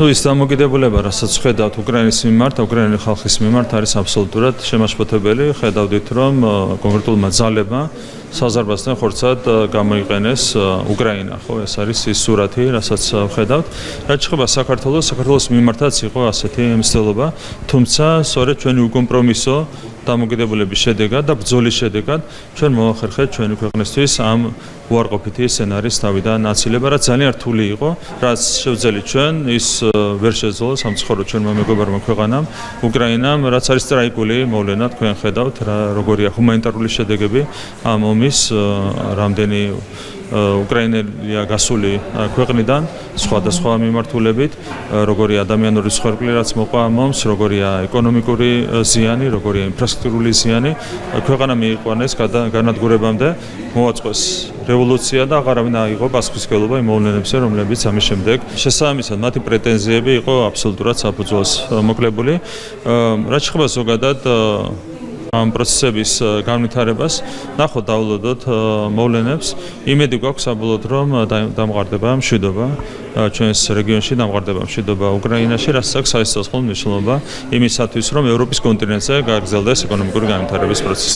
ის დამოკიდებულება, რასაც ხედავთ უკრაინის მიმართ, უკრაინელი ხალხის მიმართ არის აბსოლუტურად შემაშფოთებელი. ხედავდით, რომ კონკრეტულმა ძალებმა საზარბასთან ხორცად გამოიყენეს უკრაინა, ხო, ეს არის ის სურათი, რასაც ხედავთ. რაც შეეხება საქართველოს მიმართაც იყო ასეთი მცდელობა, თუმცა სწორედ ჩვენი უკომპრომისო დამოკიდებულების შედეგად და ბრძოლის შედეგად ჩვენ მოახერხეთ ჩვენი ქვეყნისთვის ამ უარყოფითი სცენარის თავიდან აცილება, რაც ძალიან რთული იყო, რაც შევძელით ჩვენ ის ვერ შეძლო სამწუხაროდ ჩვენმა მეგობარმა ქვეყანამ უკრაინამ, რაც არის ტრაიგული მოვლენა, თქვენ ხედავთ როგორია ჰუმანიტარული შედეგები ამ ომის, რამდენი უკრაინელია გასული ქვეყნიდან სხვადასხვა მიმართულებით, როგორი ადამიანური სხერფლი რაც მოყვა ამ ომს, როგორია ეკონომიკური ზიანი, როგორია ინფრასტრუქტურული ზიანი, ქვეყანა მიიყვანეს განადგურებამდე, მოაწყოს რევოლუცია და აღარავინ აიღო პასუხისმგებლობა იმ მოვლენებზე, რომლებიც ამის შემდეგ შესაბამისად მათი პრეტენზიები იყო აბსოლუტურად საფუძველს მოკლებული. რაც შეეხება ზოგადად ამ პროცესების განვითარებას, ნახოთ დავულოდოთ მოვლენებს. იმედი გვაქვს საბოლოოდ, რომ დამყარდება მშვიდობა ჩვენს რეგიონში, დამყარდება მშვიდობა უკრაინაში, რასაც აქვს საერთაშორისო მნიშვნელობა იმისათვის, რომ ევროპის კონტინენტზე გაგრძელდეს ეკონომიკური განვითარების პროცესი.